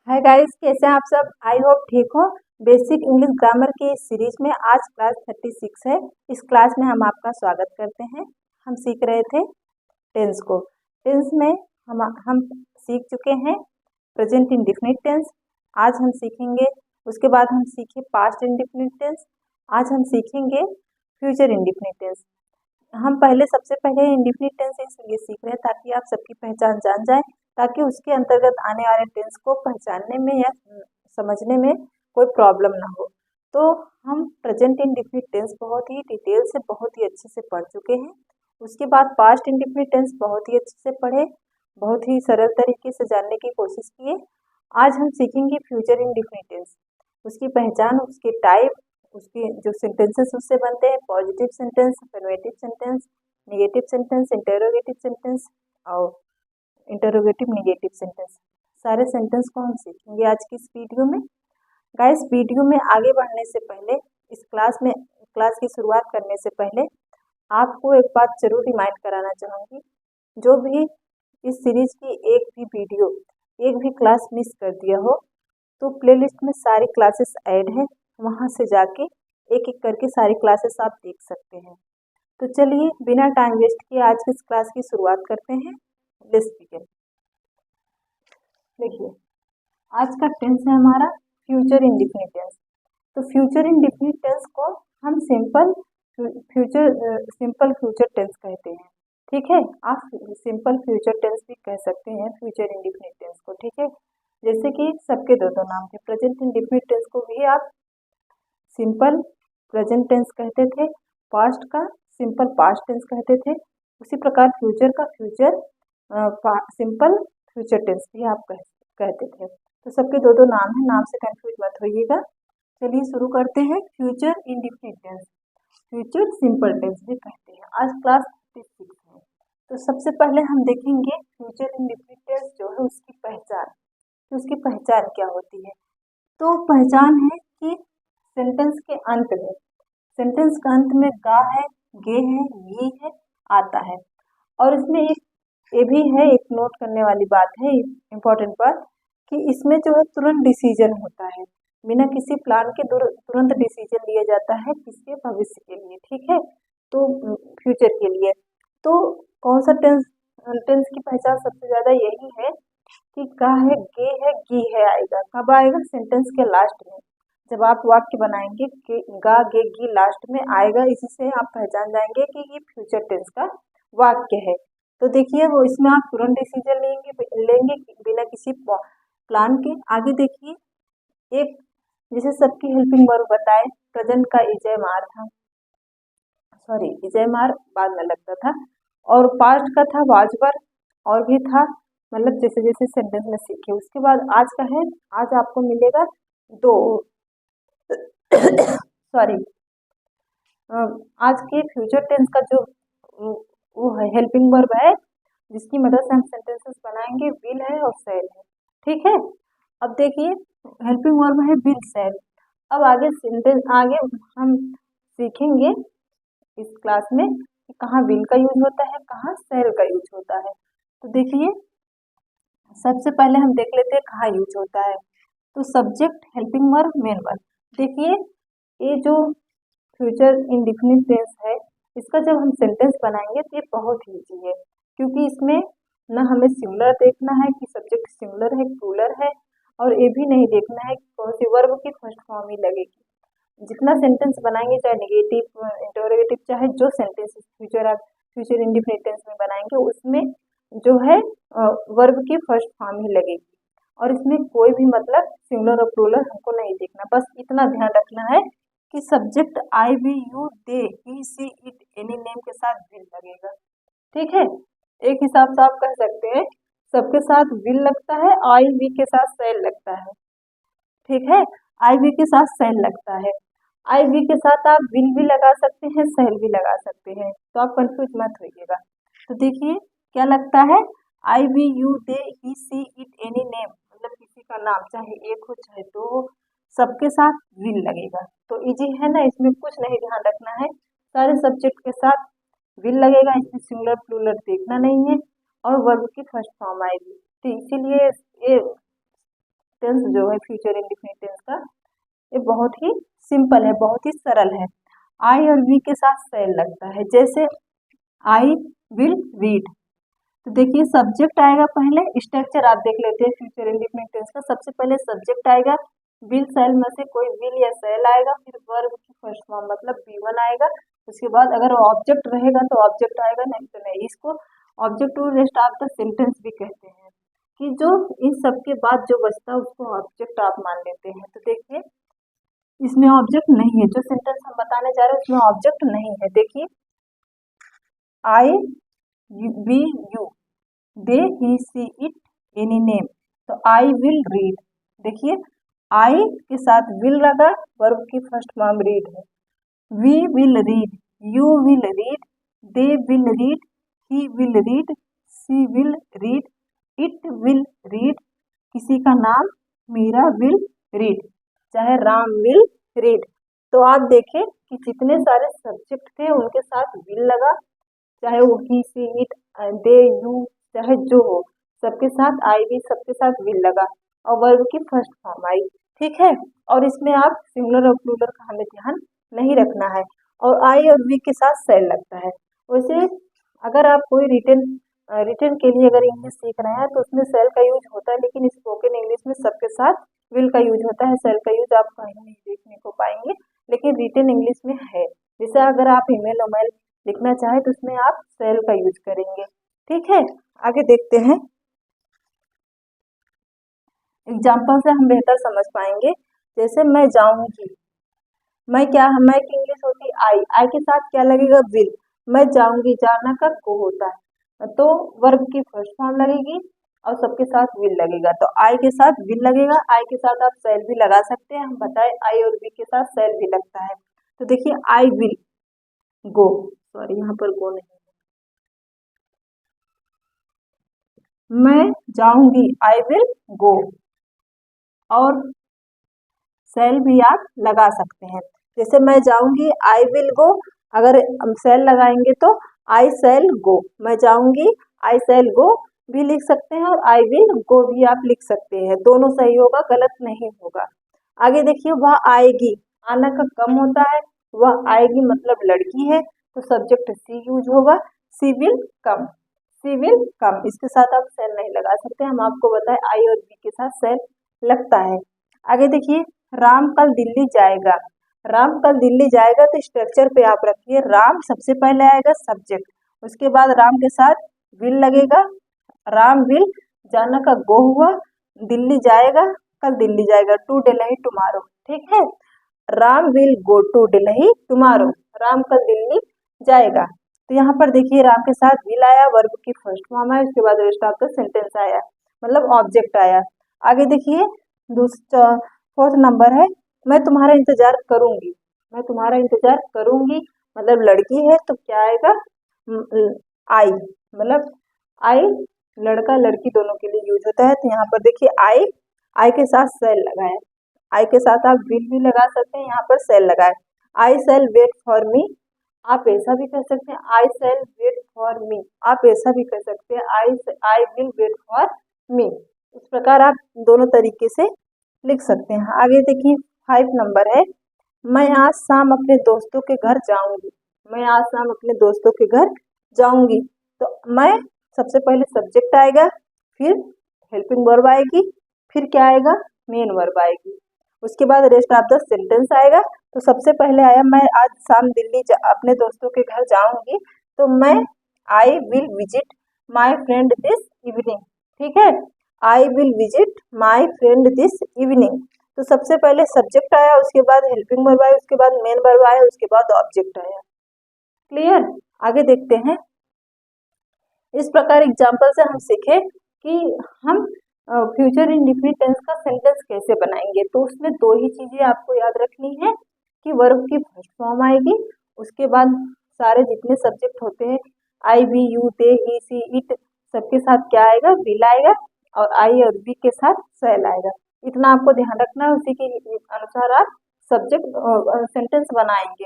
Hi guys, कैसे हैं आप सब। आई होप ठीक हो। बेसिक इंग्लिश ग्रामर की इस सीरीज में आज क्लास 36 है। इस क्लास में हम आपका स्वागत करते हैं। हम सीख रहे थे टेंस को। टेंस में हम सीख चुके हैं प्रेजेंट इंडेफिनिट टेंस। आज हम सीखेंगे, उसके बाद हम सीखे पास्ट इंडेफिनिट टेंस। आज हम सीखेंगे फ्यूचर इंडेफिनिट टेंस। हम सबसे पहले इंडेफिनिट टेंस इसलिए सीख रहे हैं ताकि आप सबकी पहचान जान जाए, ताकि उसके अंतर्गत आने वाले टेंस को पहचानने में या समझने में कोई प्रॉब्लम ना हो। तो हम प्रेजेंट इंडेफिनिट टेंस बहुत ही डिटेल से, बहुत ही अच्छे से पढ़ चुके हैं। उसके बाद पास्ट इंडेफिनिट टेंस बहुत ही अच्छे से पढ़े, बहुत ही सरल तरीके से जानने की कोशिश किए। आज हम सीखेंगे फ्यूचर इंडेफिनिट टेंस, उसकी पहचान, उसके टाइप, उसके जो सेंटेंसेस उससे बनते हैं, positive sentence, affirmative sentence, negative sentence, interrogative sentence और इंटरोगेटिव नेगेटिव सेंटेंस। सारे सेंटेंस को हम सीखेंगे आज की इस वीडियो में। गाइस, वीडियो में आगे बढ़ने से पहले, इस क्लास की शुरुआत करने से पहले आपको एक बात जरूर रिमाइंड कराना चाहूँगी। जो भी इस सीरीज की एक भी वीडियो, एक भी क्लास मिस कर दिया हो तो प्लेलिस्ट में सारी क्लासेस ऐड है, वहाँ से जाके एक एक करके सारी क्लासेस आप देख सकते हैं। तो चलिए बिना टाइम वेस्ट किए आज की इस क्लास की शुरुआत करते हैं। Let's begin. देखिए, आज का टेंस है हमारा फ्यूचर इंडेफिनिट टेंस। तो फ्यूचर इंडेफिनिट टेंस को हम सिंपल फ्यूचर टेंस कहते हैं। ठीक है, आप सिंपल फ्यूचर टेंस भी कह सकते हैं फ्यूचर इंडेफिनिट टेंस को। ठीक है, जैसे कि सबके दो दो नाम थे। प्रेजेंट इंडेफिनिट टेंस को भी आप सिंपल प्रेजेंट टेंस कहते थे, पास्ट का सिंपल पास्ट टेंस कहते थे। उसी प्रकार फ्यूचर का फ्यूचर सिंपल फ्यूचर टेंस भी आप कहते थे। तो सबके दो दो नाम है, नाम से कंफ्यूज मत होइएगा। चलिए शुरू करते हैं। Future indefinite tense, future simple tense भी कहते हैं। आज क्लास 36 है। तो सबसे पहले हम देखेंगे फ्यूचर इंडेफिनिट टेंस जो है उसकी पहचान। तो उसकी पहचान क्या होती है? तो पहचान है कि सेंटेंस के अंत में, सेंटेंस का अंत में गा है, गे है, गी है, आता है। और इसमें एक ये भी है, एक नोट करने वाली बात है, इम्पोर्टेंट बात, कि इसमें जो है तुरंत डिसीजन होता है। बिना किसी प्लान के तुरंत डिसीजन लिया जाता है किसके? भविष्य के लिए। ठीक है, तो फ्यूचर के लिए। तो कौन सा टेंस की पहचान सबसे ज्यादा यही है कि गा है, गे है, गी है आएगा। कब आएगा? सेंटेंस के लास्ट में, जब आप वाक्य बनाएंगे कि गा, गे, गी लास्ट में आएगा। इसी से आप पहचान जाएंगे कि ये फ्यूचर टेंस का वाक्य है। तो देखिए, वो इसमें आप तुरंत डिसीजन लेंगे बिना किसी प्लान के। आगे देखिए, एक जैसे सबकी हेल्पिंग वर्ब बताए, प्रेजेंट का इजय मार था, सॉरी इजय मार बाद में लगता था, और पास्ट का था वाजवर, और भी था, मतलब जैसे जैसे सेंटेंस में सीखे। उसके बाद आज का है, आज आपको मिलेगा दो सॉरी आज के फ्यूचर टेंस का जो वो है हेल्पिंग वर्ब है, जिसकी मदद से हम सेंटेंसेस बनाएंगे, विल है और सेल है। ठीक है, अब देखिए हेल्पिंग वर्ब है विल, सेल। अब आगे सेंटेंस, आगे हम सीखेंगे इस क्लास में कि कहाँ विल का यूज होता है, कहाँ सेल का यूज होता है। तो देखिए, सबसे पहले हम देख लेते हैं कहाँ यूज होता है। तो subject, helping verb, main verb. देखिए, ये जो फ्यूचर इंडेफिनिट टेंस है, इसका जब हम सेंटेंस बनाएंगे तो ये बहुत ईजी है, क्योंकि इसमें ना हमें सिंगुलर देखना है कि सब्जेक्ट सिंगुलर है, प्लूरल है, और ये भी नहीं देखना है कि कौन सी वर्ब की फर्स्ट फॉर्म ही लगेगी। जितना सेंटेंस बनाएंगे, चाहे नेगेटिव, इंटरोगेटिव, चाहे जो सेंटेंस फ्यूचर इंडेफिनिट टेंस में बनाएंगे, उसमें जो है वर्ब की फर्स्ट फॉर्म ही लगेगी। और इसमें कोई भी मतलब सिंगुलर और प्लूरल हमको नहीं देखना, बस इतना ध्यान रखना है कि subject I, we, you, they, he, she, it, any name के साथ विल लगेगा। ठीक है, एक हिसाब से आप कह सकते हैं सबके साथ विल लगता है, आई, वी के साथ सेल लगता है। ठीक है, आई, वी के साथ सेल लगता है। आई, वी के साथ आप विल भी लगा सकते हैं, सेल भी लगा सकते हैं, तो आप कंफ्यूज मत होइएगा। तो देखिए क्या लगता है, I, we, you, they, he, she, it, any name, मतलब किसी का नाम, चाहे एक हो चाहे दो हो, सबके साथ विल लगेगा। तो इजी है ना, इसमें कुछ नहीं ध्यान रखना है, सारे सब्जेक्ट के साथ विल लगेगा। इसमें सिंगुलर प्लूरल देखना नहीं है, और वर्ब की फर्स्ट फॉर्म आएगी। तो इसीलिए ये टेंस जो है फ्यूचर इंडिफिनिट टेंस का, ये बहुत ही सिंपल है, बहुत ही सरल है। आई और वी के साथ सेल लगता है। जैसे आई विल रीड, तो देखिए सब्जेक्ट आएगा पहले। स्ट्रक्चर आप देख लेते हैं फ्यूचर इंडिफिनिट टेंस का। सबसे पहले सब्जेक्ट आएगा, विल सेल में से कोई विल या सेल आएगा, फिर वर्ब की फर्स्ट फॉर्म मतलब V1 आएगा। उसके बाद अगर ऑब्जेक्ट रहेगा तो ऑब्जेक्ट आएगा, नहीं तो नहीं। इसको object to rest of the sentence भी कहते हैं, कि जो इन सब के बाद जो बचता है उसको ऑब्जेक्ट आप मान लेते हैं। तो देखिए इसमें ऑब्जेक्ट नहीं है, जो सेंटेंस हम बताने जा रहे हैं उसमें ऑब्जेक्ट नहीं है। देखिए I we you they he she it any name, तो आई विल रीड। देखिए आई के साथ विल लगा, वर्ब की फर्स्ट फॉर्म रीड है। We will read, you will read, they will read, he will read, she will read, it will read, किसी का नाम मीरा विल रीड, चाहे राम विल रीड। तो आप देखें कि जितने सारे सब्जेक्ट थे उनके साथ विल लगा, चाहे वो ही सी इट दे यू चाहे जो हो, सबके साथ आई भी, सबके साथ विल लगा और वर्ब की फर्स्ट फॉर्म आई। ठीक है, और इसमें आप सिंगुलर और प्लूरल का हमें ध्यान नहीं रखना है, और आई और वी के साथ सेल लगता है। वैसे अगर आप कोई रिटर्न के लिए अगर इंग्लिश सीख रहे हैं तो उसमें सेल का यूज होता है, लेकिन स्पोकन इंग्लिश में सबके साथ विल का यूज होता है। सेल का यूज आप कहीं नहीं देखने को पाएंगे, लेकिन रिटर्न इंग्लिश में है। जैसे अगर आप ईमेल उमेल लिखना चाहे तो उसमें आप सेल का यूज करेंगे। ठीक है, आगे देखते हैं। एग्जाम्पल से हम बेहतर समझ पाएंगे। जैसे मैं जाऊंगी, मैं की इंग्लिश होती आई, आई के साथ क्या लगेगा विल। मैं जाऊंगी, जाना का गो होता है, तो वर्ब की फर्स्ट फॉर्म लगेगी और सबके साथ विल लगेगा, तो आई के साथ विल लगेगा। आई के साथ आप सेल भी लगा सकते हैं, हम बताए आई और वी के साथ सेल भी लगता है। तो देखिए आई विल गो, सॉरी यहाँ पर गो नहीं, मैं जाऊंगी आई विल गो, और सेल भी आप लगा सकते हैं। जैसे मैं जाऊंगी आई विल गो, अगर हम सेल लगाएंगे तो आई सेल गो, मैं जाऊंगी आई सेल गो भी लिख सकते हैं और आई विल गो भी आप लिख सकते हैं, दोनों सही होगा, गलत नहीं होगा। आगे देखिए वह आएगी, आना का कम होता है, वह आएगी मतलब लड़की है, तो सब्जेक्ट सी यूज होगा, सी will come, C will come. इसके साथ आप सेल नहीं लगा सकते, हम आपको बताएं आई और बी के साथ सेल लगता है। आगे देखिए राम कल दिल्ली जाएगा, राम कल दिल्ली जाएगा, तो स्ट्रक्चर पे आप रखिए राम सबसे पहले आएगा सब्जेक्ट, उसके बाद राम के साथ विल लगेगा, राम विल, जाना का गो हुआ, दिल्ली जाएगा, कल दिल्ली जाएगा, टू दिल्ली टुमारो। ठीक है, Ram will go to Delhi tomorrow, Ram कल दिल्ली जाएगा। तो यहाँ पर देखिए राम के साथ विल आया, वर्ब की फर्स्ट फॉर्म है, उसके बाद रेस्ट ऑफ द सेंटेंस आया, मतलब ऑब्जेक्ट आया। आगे देखिए दूसरा फोर्थ नंबर है, मैं तुम्हारा इंतजार करूंगी, मैं तुम्हारा इंतजार करूंगी मतलब लड़की है, तो क्या आएगा आई, मतलब आई लड़का लड़की दोनों के लिए यूज होता है। तो यहाँ पर देखिए आई, आई के साथ सेल लगाए, आई के साथ आप विल भी लगा सकते हैं, यहाँ पर सेल लगाए। I shall wait for me, आप ऐसा भी कर सकते हैं, I shall wait for me, आप ऐसा भी कर सकते हैं, I will wait for me. इस प्रकार आप दोनों तरीके से लिख सकते हैं। आगे देखिए 5 नंबर है, मैं आज शाम अपने दोस्तों के घर जाऊंगी, मैं आज शाम अपने दोस्तों के घर जाऊंगी, तो मैं सबसे पहले सब्जेक्ट आएगा, फिर हेल्पिंग वर्ब आएगी, फिर क्या आएगा मेन वर्ब आएगी, उसके बाद रेस्ट ऑफ द सेंटेंस आएगा। तो सबसे पहले आया मैं आज शाम दिल्ली अपने दोस्तों के घर जाऊंगी, तो मैं I will visit my friend this evening. ठीक है, I will visit my friend this evening, तो सबसे पहले सब्जेक्ट आया, उसके बाद हेल्पिंग वर्ब आया, उसके बाद मेन वर्ब आया, उसके बाद ऑब्जेक्ट आया। क्लियर, आगे देखते हैं। इस प्रकार एग्जाम्पल से हम सीखे कि हम फ्यूचर इंडेफिनिट टेंस का सेंटेंस कैसे बनाएंगे। तो उसमें 2 ही चीजें आपको याद रखनी है कि वर्ब की फर्स्ट फॉर्म आएगी, उसके बाद सारे जितने सब्जेक्ट होते हैं I we you they he she it, सबके साथ क्या आएगा विल आएगा, और आई और बी के साथ सेल आएगा। इतना आपको ध्यान रखना है, उसी के अनुसार आप सब्जेक्ट सेंटेंस बनाएंगे।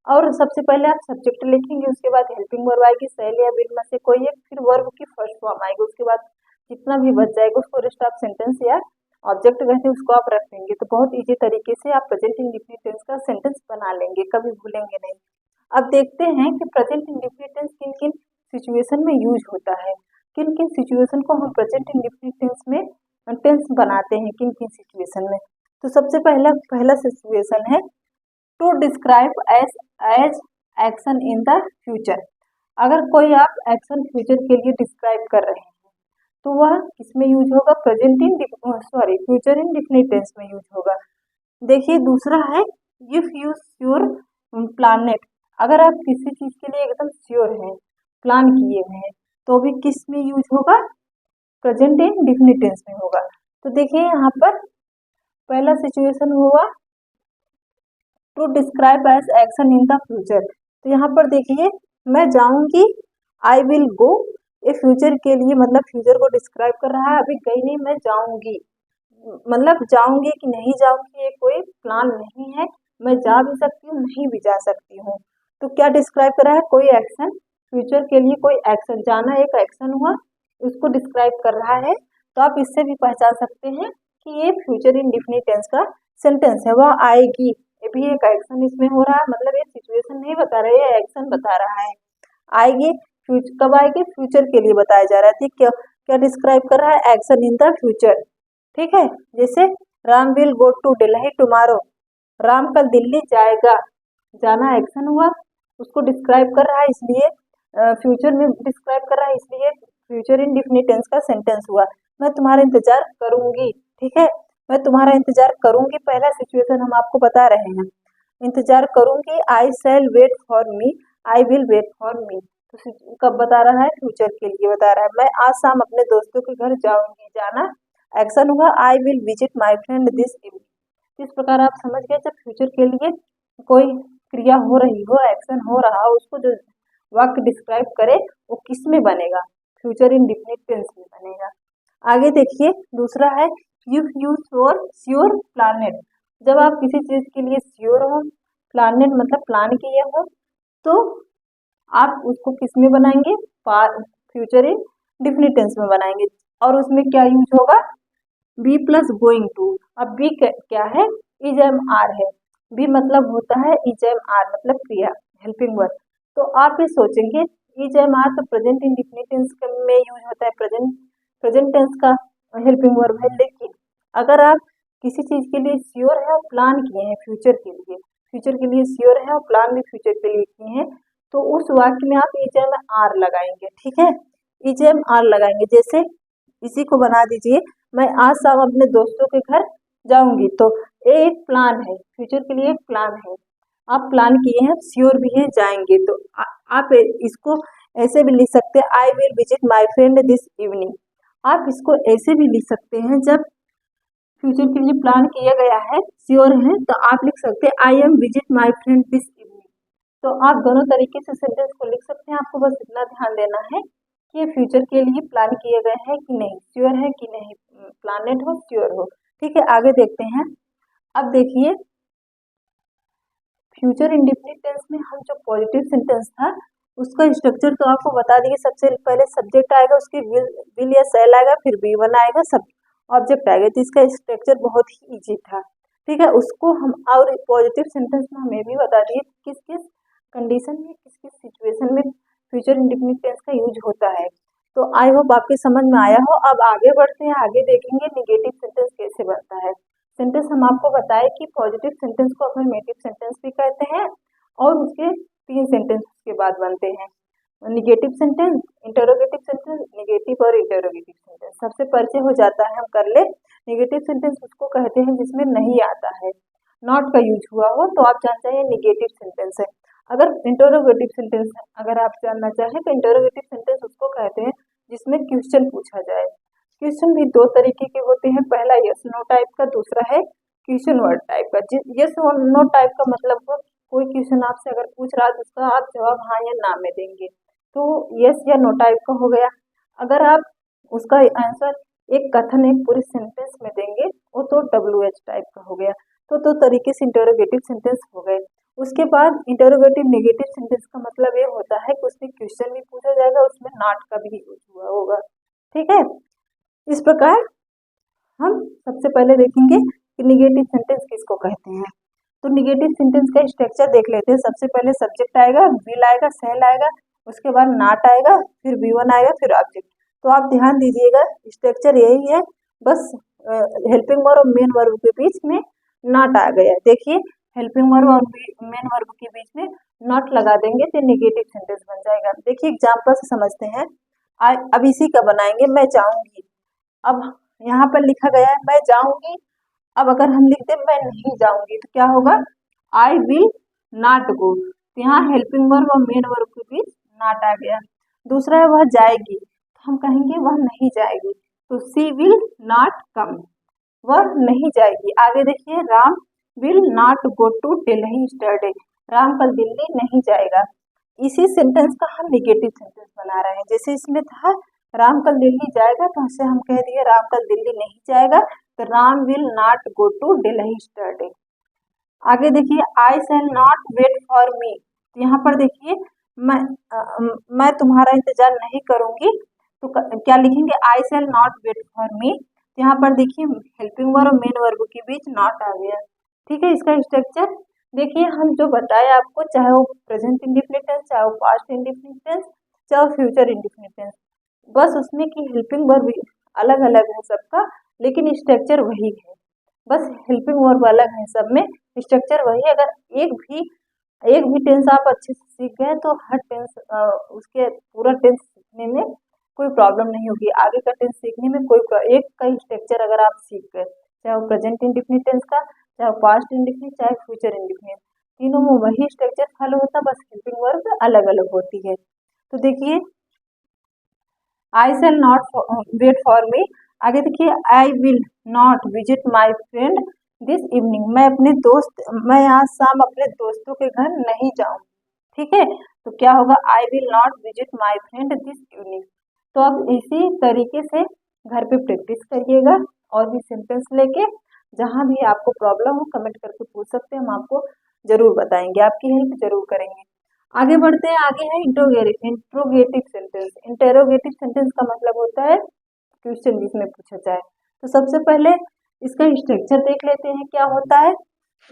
और सबसे पहले आप सब्जेक्ट लिखेंगे, उसके बाद हेल्पिंग वर्ब आएगी, सेल या विल में से कोई एक, फिर वर्ब की फर्स्ट फॉर्म आएगी, उसके बाद जितना भी बच जाएगा उसको रेस्ट ऑफ सेंटेंस या ऑब्जेक्ट कहते हैं उसको आप रख देंगे तो बहुत इजी तरीके से आप प्रेजेंट इंडेफिनिट टेंस का सेंटेंस बना लेंगे, कभी भूलेंगे नहीं। अब देखते हैं कि प्रेजेंट इंडेफिनिट टेंस किन किन सिचुएशन में यूज होता है, किन किन सिचुएशन को हम प्रेजेंट इंडेफिनिट टेंस में टेंस बनाते हैं, किन किन सिचुएशन में। तो सबसे पहला सिचुएशन है to describe as action in the future. अगर कोई आप एक्शन फ्यूचर के लिए डिस्क्राइब कर रहे हैं तो वह किसमें यूज होगा, फ्यूचर इंडेफिनिट टेंस में यूज होगा। देखिए दूसरा है इफ यू श्योर प्लानेट। अगर आप किसी चीज के लिए एकदम श्योर हैं, प्लान किए हुए हैं, तो भी किस में यूज होगा, प्रेजेंट इंडेफिनिट टेंस में होगा। तो देखिए यहाँ पर पहला सिचुएशन हुआ to describe as action in the future. तो यहाँ पर देखिए मैं जाऊंगी, आई विल गो, ये फ्यूचर के लिए मतलब फ्यूचर को डिस्क्राइब कर रहा है, अभी गई नहीं, मैं जाऊंगी, मतलब जाऊंगी कि नहीं जाऊंगी ये कोई प्लान नहीं है, मैं जा भी सकती हूँ नहीं भी जा सकती हूँ। तो क्या डिस्क्राइब कर रहा है, कोई एक्शन, फ्यूचर के लिए कोई एक्शन, जाना एक एक्शन हुआ, उसको डिस्क्राइब कर रहा है। तो आप इससे भी पहचान सकते हैं कि ये फ्यूचर इंडेफिनिट टेंस का सेंटेंस है। वह आएगी, ये भी एक एक्शन इसमें हो रहा है, मतलब ये सिचुएशन नहीं बता रहा है, ये एक्शन बता रहा है। आएगी, कब आएगी, फ्यूचर के लिए बताया जा रहा है। ठीक, क्या क्या डिस्क्राइब कर रहा है, एक्शन इन द फ्यूचर। ठीक है, जैसे Ram will go to Delhi tomorrow, Ram कल दिल्ली जाएगा, जाना एक्शन हुआ, उसको डिस्क्राइब कर रहा है, इसलिए फ्यूचर में डिस्क्राइब कर रहा है, इसलिए फ्यूचर इंडेफिनिट टेंस का सेंटेंस हुआ। मैं तुम्हारा इंतजार करूंगी, ठीक है, मैं तुम्हारा इंतजार करूंगी, पहला सिचुएशन हम आपको बता रहे हैं, इंतजार करूंगी, I shall wait for me, I will wait for me. तो कब बता रहा है, फ्यूचर के लिए बता रहा है। मैं आज शाम अपने दोस्तों के घर जाऊंगी, जाना एक्शन हुआ, I will visit my friend this evening. इस प्रकार आप समझ गए, जब फ्यूचर के लिए कोई क्रिया हो रही हो, एक्शन हो रहा हो, उसको जो वाक्य डिस्क्राइब करे वो किस में बनेगा, फ्यूचर इंडेफिनिट टेंस में बनेगा। आगे देखिए दूसरा है इफ यू श्योर प्लानेट। जब आप किसी चीज के लिए श्योर हो, प्लानेट मतलब प्लान किए हो, तो आप उसको किस में बनाएंगे, फ्यूचर इंडेफिनिट टेंस में बनाएंगे। और उसमें क्या यूज होगा, बी प्लस गोइंग टू। अब बी क्या है, इज एम आर है, बी मतलब होता है इज एम आर मतलब क्रिया, हेल्पिंग वर्ब। तो आप ये सोचेंगे इज एम आर तो प्रेजेंट इंडेफिनिट टेंस में यूज होता है, प्रेजेंट टेंस का हेल्पिंग वर्ब है। लेकिन अगर आप किसी चीज के लिए श्योर है और प्लान किए हैं फ्यूचर के लिए श्योर है और प्लान भी फ्यूचर के लिए किए हैं, तो उस वाक्य में आप इज एम आर लगाएंगे। ठीक है, इज एम आर लगाएंगे। जैसे इसी को बना दीजिए, मैं आज शाम अपने दोस्तों के घर जाऊंगी, तो ये एक प्लान है, फ्यूचर के लिए एक प्लान है, आप प्लान किए हैं, श्योर भी है, जाएंगे। तो आप इसको ऐसे भी लिख सकते हैं, I will visit my friend this evening. आप इसको ऐसे भी लिख सकते हैं, जब फ्यूचर के लिए प्लान किया गया है, श्योर है, तो आप लिख सकते हैं I am visit my friend this evening. तो आप दोनों तरीके से सेंटेंस को लिख सकते हैं। आपको बस इतना ध्यान देना है कि ये फ्यूचर के लिए प्लान किए गए हैं कि नहीं, श्योर है कि नहीं, प्लानेट हो, श्योर हो। ठीक है, आगे देखते हैं। अब देखिए फ्यूचर इंडेफिनिट टेंस में हम जो पॉजिटिव सेंटेंस था उसका स्ट्रक्चर तो आपको बता दिए। सबसे पहले सब्जेक्ट आएगा, उसकी विल या सेल आएगा, फिर बी वन आएगा, सब ऑब्जेक्ट आएगा। तो इसका स्ट्रक्चर बहुत ही इजी था। ठीक है, उसको हम और पॉजिटिव सेंटेंस में हमें भी बता दिए किस किस कंडीशन में, किस किस सिचुएशन में फ्यूचर इंडेफिनिट टेंस का यूज होता है। तो आई होप आपके समझ में आया हो। अब आगे बढ़ते हैं, आगे देखेंगे निगेटिव सेंटेंस कैसे बनता है। सेंटेंस हम आपको बताए कि पॉजिटिव सेंटेंस को अफर्मेटिव सेंटेंस भी कहते हैं और उसके 3 सेंटेंस के बाद बनते हैं, negative sentence, interrogative sentence, negative और इंटरोगेटिव सेंटेंस। सबसे परिचय हो जाता है, हम कर ले। निगेटिव सेंटेंस उसको कहते हैं जिसमें नहीं आता है, नॉट का यूज हुआ हो, तो आप जान चाहिए निगेटिव सेंटेंस है। अगर इंटरोगेटिव सेंटेंस अगर आप जानना चाहें तो इंटरोगेटिव सेंटेंस उसको कहते हैं जिसमें क्वेश्चन पूछा जाए। क्वेश्चन भी 2 तरीके के होते हैं, पहला यस नो टाइप का, दूसरा है क्वेश्चन वर्ड टाइप का। यस नो टाइप का मतलब कोई क्वेश्चन आपसे अगर पूछ रहा है तो उसका आप जवाब हाँ या ना में देंगे, तो यस या नो टाइप का हो गया। अगर आप उसका आंसर एक कथन एक पूरे सेंटेंस में देंगे वो तो WH टाइप का हो गया। तो 2 तरीके से इंटरोगेटिव सेंटेंस हो गए। उसके बाद इंटरोगेटिव नेगेटिव सेंटेंस का मतलब ये होता है कि उसमें क्वेश्चन भी पूछा जाएगा, उसमें नॉट का भी यूज हुआ होगा। ठीक है, इस प्रकार हम सबसे पहले देखेंगे कि निगेटिव सेंटेंस किसको कहते हैं। तो निगेटिव सेंटेंस का स्ट्रक्चर देख लेते हैं। सबसे पहले सब्जेक्ट आएगा, विल आएगा, शैल आएगा, उसके बाद नॉट आएगा, फिर V1 आएगा, फिर ऑब्जेक्ट। तो आप ध्यान दीजिएगा, स्ट्रक्चर यही है, बस हेल्पिंग वर्ब और मेन वर्ब के बीच में नॉट आ गया। देखिए, हेल्पिंग वर्ब और मेन वर्ब के बीच में नॉट लगा देंगे तो नेगेटिव सेंटेंस बन जाएगा। देखिए एग्जाम्पल से समझते हैं। अब इसी का बनाएंगे, मैं जाऊंगी। अब यहाँ पर लिखा गया है मैं जाऊंगी। अब अगर हम लिखते मैं नहीं जाऊंगी तो क्या होगा, आई विल नॉट गो। तो यहाँ हेल्पिंग वर्ब और मेन वर्ब के बीच नॉट आ गया। दूसरा है वह जाएगी, तो हम कहेंगे वह नहीं जाएगी, तो सी विल नॉट कम, वह नहीं जाएगी। आगे देखिए, Ram will not go to Delhi study, Ram कल दिल्ली नहीं जाएगा। इसी सेंटेंस का हम निगेटिव सेंटेंस बना रहे हैं। जैसे इसमें था राम कल दिल्ली जाएगा, तो उसे हम कह दिए राम कल दिल्ली नहीं जाएगा, तो Ram will not go to Delhi study. आगे देखिए, I shall not wait for me. यहाँ पर देखिए, मैं तुम्हारा इंतजार नहीं करूंगी, तो क्या लिखेंगे, I shall not wait for me. यहाँ पर देखिए हेल्पिंग वर्ब और मेन वर्ब के बीच नॉट आ गया। ठीक है, इसका स्ट्रक्चर देखिए, हम जो बताए आपको, चाहे वो प्रेजेंट इंडेफिनिट टेंस, चाहे वो पास्ट इंडेफिनिट टेंस, चाहे वो फ्यूचर इंडेफिनिट टेंस, बस उसमें की हेल्पिंग वर्ब अलग अलग है सबका, लेकिन स्ट्रक्चर वही है। बस हेल्पिंग वर्ब अलग है सब में, स्ट्रक्चर वही है। अगर एक भी टेंस आप अच्छे से सीख गए तो हर टेंस उसके पूरा टेंस सीखने में कोई प्रॉब्लम नहीं होगी। आगे का टेंस सीखने में एक का स्ट्रक्चर अगर आप सीख गए, चाहे वो प्रेजेंट इंडेफिनिट टेंस का, चाहे पास्ट इंडेफिनिट, चाहे फ्यूचर इंडेफिनिट, तीनों में वही स्ट्रक्चर फॉलो होता, बस हेल्पिंग वर्ब अलग अलग होती है। तो देखिए, I shall not wait for me. आगे देखिए, I will not visit my friend this evening, मैं आज शाम अपने दोस्तों के घर नहीं जाऊँ। ठीक है, तो क्या होगा, आई will not visit my friend this evening. तो अब इसी तरीके से घर पे प्रैक्टिस करिएगा, और भी सेंटेंस लेके जहाँ भी आपको प्रॉब्लम हो कमेंट करके पूछ सकते हैं, हम आपको जरूर बताएंगे, आपकी हेल्प जरूर करेंगे। आगे बढ़ते हैं। आगे है इंट्रोगेटिव सेंटेंस। इंटेरोगेटिव सेंटेंस का मतलब होता है क्वेश्चन जिसमें पूछा जाए। तो सबसे पहले इसका स्ट्रक्चर देख लेते हैं क्या होता है।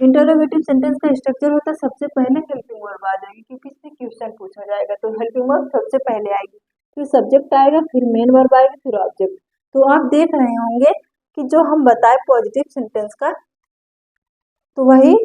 इंटरोगेटिव सेंटेंस का स्ट्रक्चर होता है, सबसे पहले हेल्पिंग वर्ब आ जाएगी, क्योंकि इससे क्वेश्चन पूछा जाएगा, तो हेल्पिंग वर्ब सबसे पहले आएगी, फिर सब्जेक्ट आएगा, फिर मेन वर्ब आएगा, फिर ऑब्जेक्ट। तो आप देख रहे होंगे कि जो हम बताए पॉजिटिव सेंटेंस का, तो वही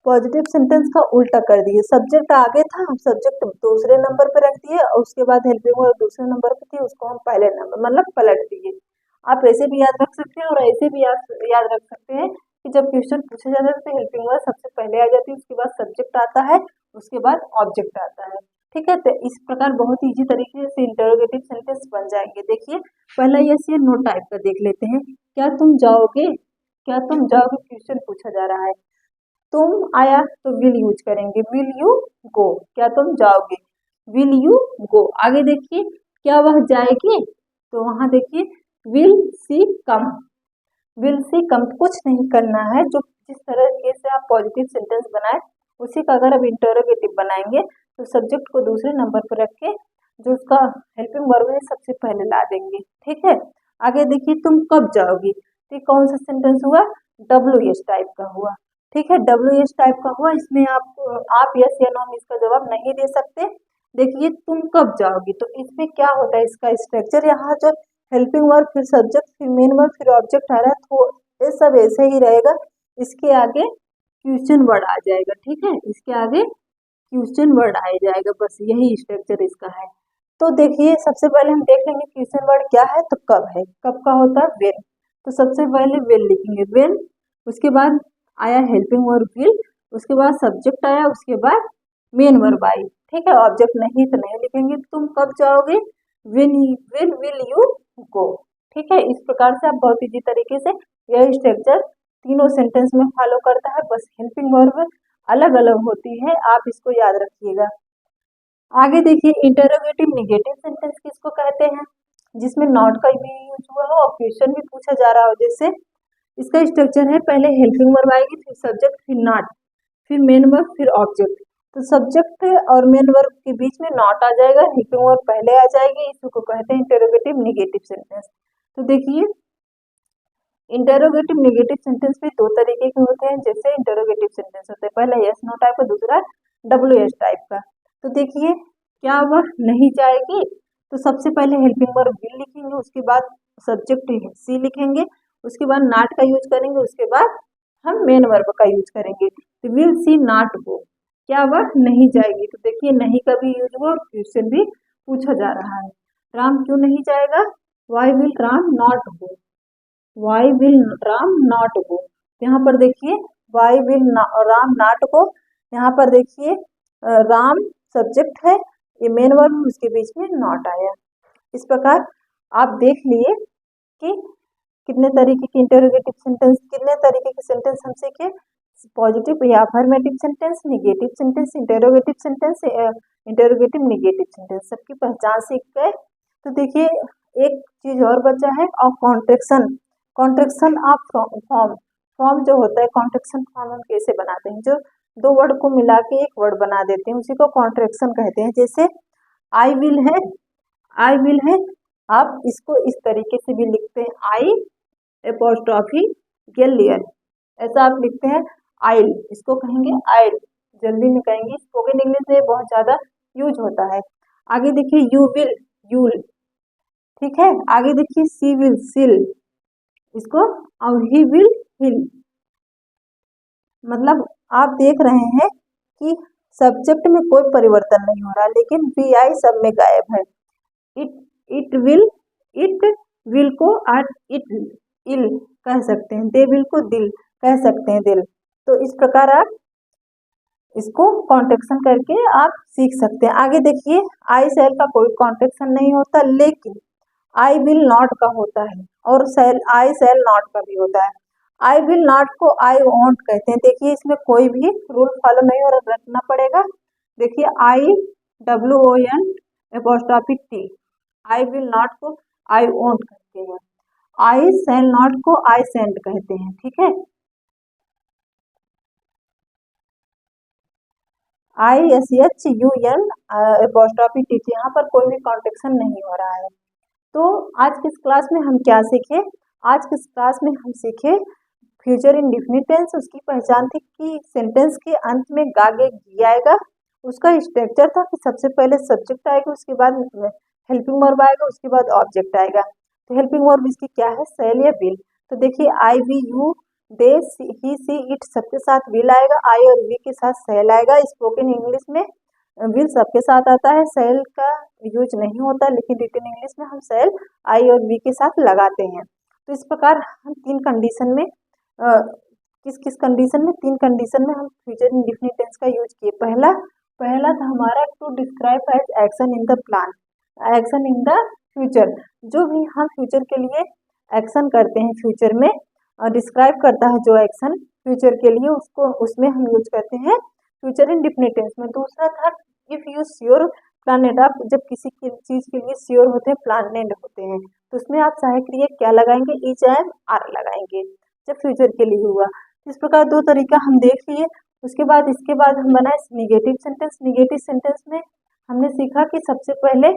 पॉजिटिव सेंटेंस का उल्टा कर दिए। सब्जेक्ट आगे था, हम सब्जेक्ट दूसरे नंबर पर रख दिए, और उसके बाद हेल्पिंग वर्ब दूसरे नंबर पर थी, उसको हम पहले नंबर मतलब पलट दिए। आप ऐसे भी याद रख सकते हैं और ऐसे भी याद रख सकते हैं कि जब क्वेश्चन पूछा जाता है तो हेल्पिंग वर्ब सबसे पहले आ जाती है, उसके बाद सब्जेक्ट आता है, उसके बाद ऑब्जेक्ट आता है। ठीक है, तो इस प्रकार बहुत ईजी तरीके से इंटरोगेटिव सेंटेंस बन जाएंगे। देखिए, पहला यस या नो टाइप का देख लेते हैं। क्या तुम जाओगे, क्या तुम जाओगे क्वेश्चन पूछा जा रहा है। तुम आया तो विल यूज करेंगे, विल यू गो, क्या तुम जाओगे, विल यू गो। आगे देखिए, क्या वह जाएगी, तो वहां देखिए will see come, will see कम। कुछ नहीं करना है, जो जिस तरह से आप पॉजिटिव सेंटेंस बनाए उसी का अगर अब इंटरोगेटिव बनाएंगे, तो सब्जेक्ट को दूसरे नंबर पर रख के जो उसका हेल्पिंग वर्ब है सबसे पहले ला देंगे। ठीक है, आगे देखिए, तुम कब जाओगी, तो कौन सा सेंटेंस हुआ, WS टाइप का हुआ। ठीक है, WS टाइप का हुआ, इसमें आप यस या नो में इसका जवाब नहीं दे सकते। देखिए, तुम कब जाओगी, तो इसमें क्या होता है, इसका स्ट्रक्चर यहाँ जो हेल्पिंग वर्ब, फिर सब्जेक्ट, फिर मेन वर्ब, फिर ऑब्जेक्ट आ रहा है, तो ये सब ऐसे ही रहेगा। इसके आगे क्वेश्चन वर्ड आ जाएगा। ठीक है, इसके आगे क्वेश्चन वर्ड आ जाएगा, बस यही स्ट्रक्चर इसका है। तो देखिए, सबसे पहले हम देख लेंगे क्वेश्चन वर्ड क्या है, तो कब है, कब का होता है व्हेन। तो सबसे पहले व्हेन लिखेंगे, व्हेन, उसके बाद आया हेल्पिंग वर्ब विल, उसके बाद सब्जेक्ट आया, उसके बाद मेन वर्ब आई। ठीक है, ऑब्जेक्ट नहीं तो नहीं लिखेंगे। तुम कब जाओगे, व्हेन विल यू गो। ठीक है, इस प्रकार से आप बहुत इजी तरीके से यह स्ट्रक्चर तीनों सेंटेंस में फॉलो करता है, बस हेल्पिंग वर्ब अलग अलग होती है, आप इसको याद रखिएगा। आगे देखिए, इंटरोगेटिव निगेटिव सेंटेंस किसको कहते हैं, जिसमें नॉट का भी यूज हुआ हो और क्वेश्चन भी पूछा जा रहा हो। जैसे इसका स्ट्रक्चर है, पहले हेल्पिंग वर्ब आएगी, फिर सब्जेक्ट, फिर नॉट, फिर मेन वर्ब, फिर ऑब्जेक्ट। तो सब्जेक्ट और मेन वर्ब के बीच में नॉट आ जाएगा, हेल्पिंग वर्ब पहले आ जाएगी, इसको कहते हैं इंटरोगेटिव निगेटिव सेंटेंस। तो देखिए, इंटरोगेटिव नेगेटिव सेंटेंस भी दो तरीके के होते हैं। जैसे इंटरोगेटिव सेंटेंस होते हैं, पहला यस नो टाइप का, दूसरा WS टाइप का। तो देखिए, क्या वह नहीं जाएगी, तो सबसे पहले हेल्पिंग वर्ब विल लिखेंगे, उसके बाद सब्जेक्ट सी लिखेंगे, उसके बाद नॉट का यूज करेंगे, उसके बाद हम मेन वर्ब का यूज करेंगे। तो विल सी नॉट गो, क्या वह नहीं जाएगी। तो देखिए, नहीं का भी यूज हुआ और क्वेश्चन भी पूछा जा रहा है, राम क्यों नहीं जाएगा, why will Ram not go, why will Ram not go. यहाँ पर देखिए why will Ram not go, यहाँ पर देखिए राम सब्जेक्ट है, ये मेन वर्ब, उसके बीच में नॉट आया। इस प्रकार आप देख लिए कि कितने तरीके के इंटरोगेटिव सेंटेंस, कितने तरीके के सेंटेंस हम सीखे, पॉजिटिव या affirmative sentence, negative sentence, interrogative sentence, interrogative negative sentence, सबकी पहचान सीख गए। तो देखिए, एक चीज और बचा है, और contraction, contraction of form, form जो होता है, कॉन्ट्रेक्शन फॉर्म हम कैसे बनाते हैं, जो दो वर्ड को मिला के एक वर्ड बना देते हैं, उसी को कॉन्ट्रेक्शन कहते हैं। जैसे आई विल है, आई विल है, आप इसको इस तरीके से भी लिखते हैं, आई एपोस्ट्रॉफी गेलियर, ऐसा आप लिखते हैं आइल, इसको कहेंगे आइल, जल्दी में कहेंगे, स्पोकन इंग्लिश में बहुत ज्यादा यूज होता है। आगे देखिए यू विल, यूल, ठीक है। आगे देखिए सी विल, सिल, इसको, और ही विल, हिल। मतलब आप देख रहे हैं कि सब्जेक्ट में कोई परिवर्तन नहीं हो रहा, लेकिन वी आई सब में गायब है। इट विल, इट विल को आट इट इल कह सकते हैं, दे विल को दिल कह सकते हैं, दिल। तो इस प्रकार आप इसको कॉन्ट्रेक्शन करके आप सीख सकते हैं। आगे देखिए आई सेल का कोई कॉन्ट्रेक्शन नहीं होता, लेकिन आई विल नॉट का होता है, और सेल आई सेल नॉट का भी होता है। आई विल नॉट को आई वॉन्ट कहते हैं। देखिए, इसमें कोई भी रूल फॉलो नहीं हो रहा, रखना पड़ेगा। देखिए आई WON apostrophe T, I will not को आई वॉन्ट कहते हैं, आई सेल नॉट को आई सेंड कहते हैं, ठीक है। ISHUN एपोस्ट्रॉफी टी, यहाँ पर कोई भी कॉन्ट्रेक्शन नहीं हो रहा है। तो आज की इस क्लास में हम क्या सीखे, आज की इस क्लास में हम सीखे फ्यूचर इंडेफिनिट टेंस, उसकी पहचान थी कि सेंटेंस के अंत में गागे गी आएगा, उसका स्ट्रक्चर था कि सबसे पहले सब्जेक्ट आएगा, उसके बाद हेल्पिंग वर्ब आएगा, उसके बाद ऑब्जेक्ट आएगा। तो हेल्पिंग वर्ब इसकी क्या है, सेल या विल। तो देखिए I we you they he she it सबके साथ विल आएगा, आई और वी के साथ सेल आएगा। स्पोकन इंग्लिश में विल सबके साथ आता है, सेल का यूज नहीं होता, लेकिन रिटन इंग्लिश में हम सेल आई और वी के साथ लगाते हैं। तो इस प्रकार हम तीन कंडीशन में किस किस कंडीशन में, तीन कंडीशन में हम फ्यूचर इंडेफिनिट टेंस का यूज किए। पहला था हमारा to describe as action in the plan, action in the future, जो भी हम फ्यूचर के लिए एक्शन करते हैं, फ्यूचर में डिस्क्राइब करता है जो एक्शन फ्यूचर के लिए, उसको उसमें हम यूज करते हैं फ्यूचर इंडेफिनिट टेंस में। दूसरा था इफ यू श्योर प्लानेड, आप जब किसी की चीज के लिए श्योर होते हैं, प्लानेड होते हैं, तो उसमें आप सहायक क्रिया क्या लगाएंगे, इज एंड आर लगाएंगे, जब फ्यूचर के लिए हुआ। इस प्रकार दो तरीका हम देख लिए। उसके बाद इसके बाद हम बनाए निगेटिव सेंटेंस। निगेटिव सेंटेंस में हमने सीखा कि सबसे पहले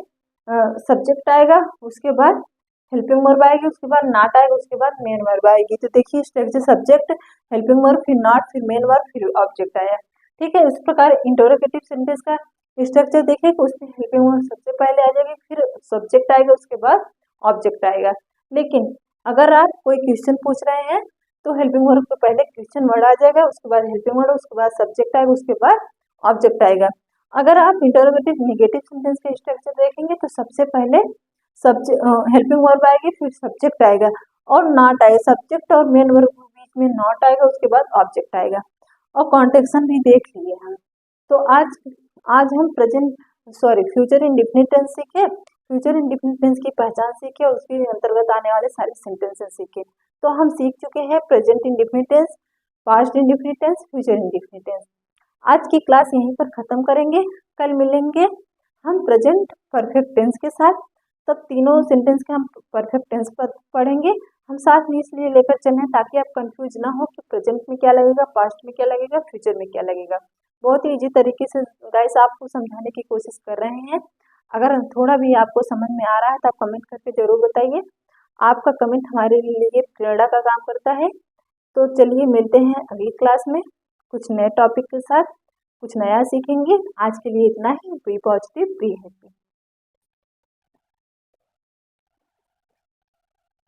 सब्जेक्ट आएगा, उसके बाद हेल्पिंग वर्ब आएगी, उसके बाद नॉट आएगा, उसके बाद मेन वर्ब आएगी। तो देखिए स्ट्रक्चर सब्जेक्ट, हेल्पिंग वर्ब, फिर नॉट, फिर मेन वर्ब, फिर ऑब्जेक्ट आया, ठीक है। इस प्रकार इंटरोगेटिव सेंटेंस का स्ट्रक्चर देखिए कि उसमें हेल्पिंग वर्ब सबसे पहले आ जाएगी, फिर सब्जेक्ट आएगा, उसके बाद ऑब्जेक्ट आएगा। लेकिन अगर आप कोई क्वेश्चन पूछ रहे हैं तो हेल्पिंग वर्ब के पहले क्वेश्चन वर्ड आ जाएगा, उसके बाद हेल्पिंग वर्ड, उसके बाद सब्जेक्ट आएगा, उसके बाद ऑब्जेक्ट आएगा। अगर आप इंटरोगेटिव नेगेटिव सेंटेंस का स्ट्रक्चर देखेंगे तो सबसे पहले हेल्पिंग वर्ब आएगी, फिर सब्जेक्ट आएगा और नॉट आएगा, सब्जेक्ट और मेन वर्ब के बीच में नॉट आएगा, उसके बाद ऑब्जेक्ट आएगा। और कॉन्टेक्शन भी देख लिए हम। तो आज हम फ्यूचर इंडेफिनिट टेंस सीखे, फ्यूचर इंडेफिनिट टेंस की पहचान सीखे, उसके अंतर्गत आने वाले सारे सेंटेंसेस सीखे। तो हम सीख चुके हैं present indefinite tense, past indefinite tense, future indefinite tense. आज की क्लास यहीं पर खत्म करेंगे, कल मिलेंगे हम प्रेजेंट परफेक्ट टेंस के साथ। तब तीनों सेंटेंस के हम परफेक्ट टेंस पर पढ़ेंगे। हम साथ में इसलिए लेकर चलें ताकि आप कंफ्यूज ना हो कि प्रेजेंट में क्या लगेगा, पास्ट में क्या लगेगा, फ्यूचर में क्या लगेगा। बहुत ही इजी तरीके से गाइस आपको समझाने की कोशिश कर रहे हैं। अगर थोड़ा भी आपको समझ में आ रहा है तो आप कमेंट करके जरूर बताइए। आपका कमेंट हमारे लिए प्रेरणा का काम करता है। तो चलिए मिलते हैं अगली क्लास में कुछ नए टॉपिक के साथ, कुछ नया सीखेंगे। आज के लिए इतना ही। Be positive, be happy.